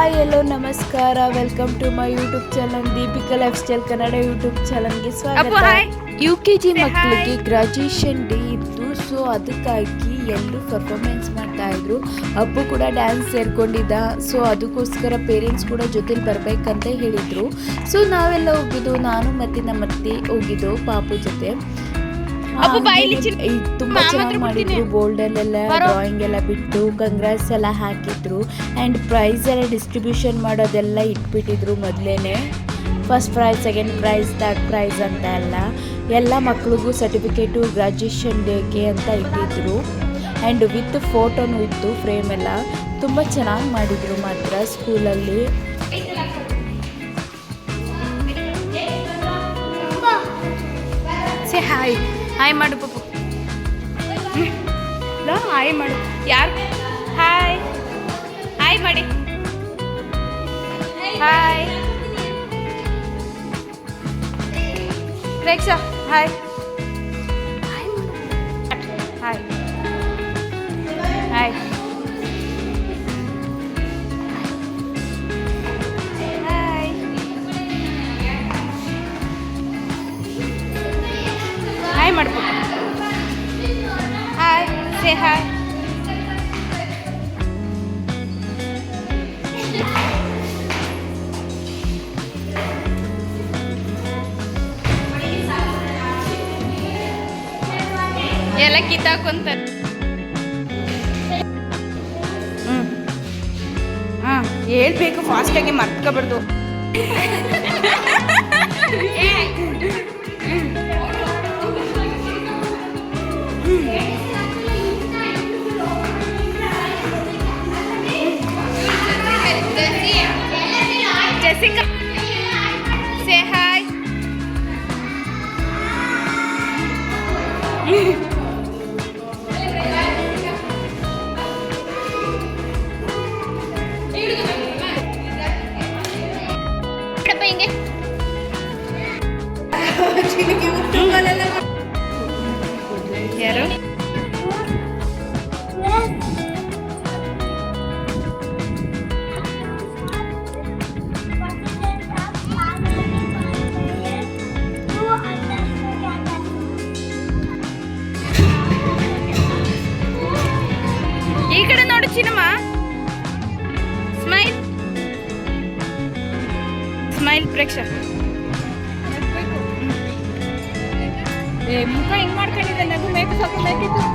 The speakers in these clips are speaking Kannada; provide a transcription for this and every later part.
ಹಾಯ್ ಎಲ್ಲೋ ನಮಸ್ಕಾರ, welcome to my YouTube channel Deepika lifestyle Kannada YouTube ಚಾನಲ್ಗೆ ಸ್ವಾಗತ. UKG ಮಕ್ಕಳಿಗೆ ಗ್ರಾಜುಯೇಷನ್ ಡೇ ಇತ್ತು. ಸೊ ಅದಕ್ಕಾಗಿ ಎಲ್ಲರೂ ಪರ್ಫಾರ್ಮೆನ್ಸ್ ಮಾಡ್ತಾ ಇದ್ರು. ಅಪ್ಪು ಕೂಡ ಡ್ಯಾನ್ಸ್ ಸೇರ್ಕೊಂಡಿದ್ದ. ಸೊ ಅದಕ್ಕೋಸ್ಕರ ಪೇರೆಂಟ್ಸ್ ಕೂಡ ಜೊತೆಲಿ ಬರ್ಬೇಕಂತ ಹೇಳಿದ್ರು. ಸೊ ನಾವೆಲ್ಲ ಹೋಗಿದ್ದು, ನಾನು ಮತ್ತೆ ನಮ್ಮ ಅತ್ತೆ ಹೋಗಿದ್ದು ಪಾಪು ಜೊತೆ. ತುಂಬಾ ಚೆನ್ನಾಗಿ ಮಾಡಿದ್ರು. ಬೋರ್ಡಲ್ಲೆಲ್ಲ ಡ್ರಾಯಿಂಗ್ ಎಲ್ಲ ಬಿಟ್ಟು ಕಂಗ್ರಾಟ್ಸ್ ಎಲ್ಲ ಹಾಕಿದ್ರು. ಆ್ಯಂಡ್ ಪ್ರೈಸ್ ಎಲ್ಲ ಡಿಸ್ಟ್ರಿಬ್ಯೂಷನ್ ಮಾಡೋದೆಲ್ಲ ಇಟ್ಬಿಟ್ಟಿದ್ರು ಮೊದಲೇನೆ. First prize, second prize, third prize ಅಂತ ಎಲ್ಲ ಮಕ್ಳಿಗೂ ಸರ್ಟಿಫಿಕೇಟು ಗ್ರಾಜುಯೇಷನ್ ಡೇಗೆ ಅಂತ ಇಟ್ಟಿದ್ರು. ಆ್ಯಂಡ್ ವಿತ್ ಫೋಟೋನು ಇತ್ತು, ಫ್ರೇಮ್ ಎಲ್ಲ ತುಂಬ ಚೆನ್ನಾಗಿ ಮಾಡಿದರು ಮಾತ್ರ ಸ್ಕೂಲಲ್ಲಿ. ಹಾಯ್ ಹಾಯ್ ಮಾಡು ಪಪ್ಪು, ಹಾಯ್ ಮಾಡು. ಯಾರು ಹಾಯ್ ಹಾಯ್ ಮಾಡಿ, hi Preksha hi hi hi hi hi ಮಾಡ್ಬೇಕು. Hi say hi. ಎಲ್ಲ ಕಿತ್ತಾಕೊಂತಾರೆ. ಹಾಂ ಹೇಳ್ಬೇಕು, ಫಾಸ್ಟಾಗಿ ಮರ್ತ್ಕೊಬಾರ್ದು. Jessica, say hi. ಯಾರು ಈ ಕಡೆ ನೋಡು ಚಿನ್ನಮ್ಮ. Smile smile Preksha. ಮುಖ ಹಿಂಗ್ ಮಾಡ್ಕೊಂಡಿದ್ದೆ, ನಗು ಮೇಕು ಸ್ವಲ್ಪ ಬೇಕಿತ್ತು.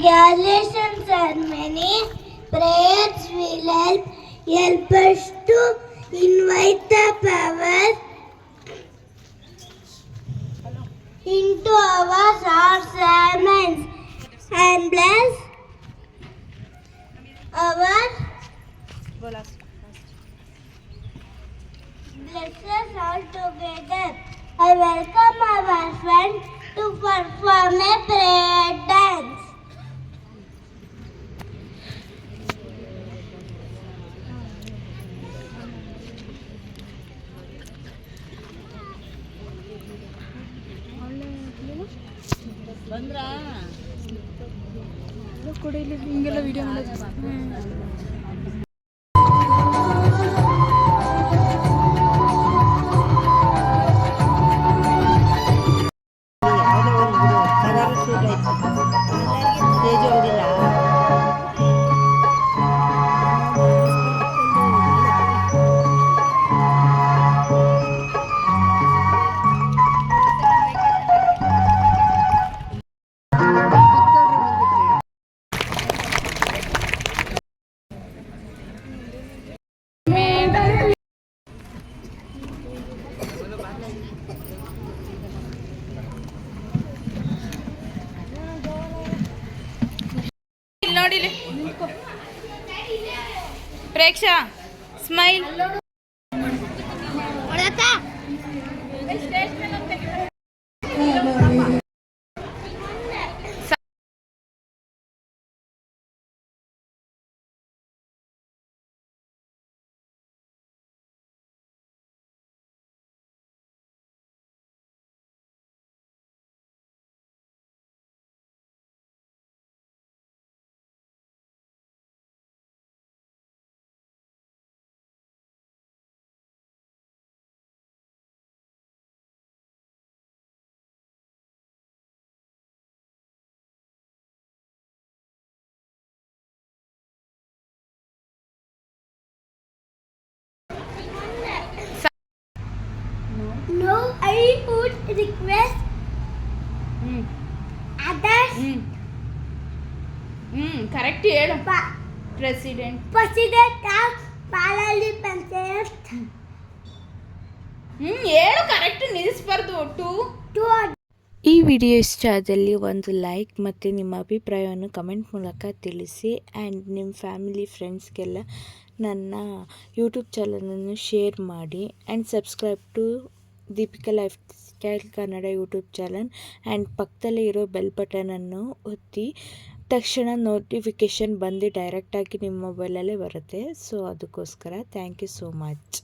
Graduation ceremony prayers will help us to invite the power into our hearts and minds and bless us all together. I welcome our friends to perform a prayer dance. ಬಂದ್ರಾ ಕೊಡಿ, ಇಲ್ಲಿ ಹಿಂಗೆಲ್ಲ ವಿಡಿಯೋ ಮಾಡೋದು. ನೋಡಿಲಿ Preksha smile. No, I would request others correct ಹೇಳು. ಪ್ರೆಸಿಡೆಂಟ್ President of Parliament ಹೇಳು, ಕರೆಕ್ಟ್ ನಿಲ್ಲಿಸ್ಬಾರ್ದು. to ಈ ವಿಡಿಯೋ ಇಷ್ಟ ಆದಲ್ಲಿ ಒಂದು ಲೈಕ್ ಮತ್ತು ನಿಮ್ಮ ಅಭಿಪ್ರಾಯವನ್ನು ಕಮೆಂಟ್ ಮೂಲಕ ತಿಳಿಸಿ. ಆ್ಯಂಡ್ ನಿಮ್ಮ ಫ್ಯಾಮಿಲಿ ಫ್ರೆಂಡ್ಸ್ಗೆಲ್ಲ ನನ್ನ ಯೂಟ್ಯೂಬ್ ಚಾನಲನ್ನು ಶೇರ್ ಮಾಡಿ. And subscribe to Deepika lifestyle Kannada YouTube channel. And ಪಕ್ಕದಲ್ಲೇ ಇರೋ ಬೆಲ್ ಬಟನನ್ನು ಒತ್ತಿ ತಕ್ಷಣ ನೋಟಿಫಿಕೇಷನ್ ಬಂದು ಡೈರೆಕ್ಟಾಗಿ ನಿಮ್ಮ ಮೊಬೈಲಲ್ಲೇ ಬರುತ್ತೆ. ಸೊ ಅದಕ್ಕೋಸ್ಕರ ಥ್ಯಾಂಕ್ ಯು ಸೋ ಮಚ್.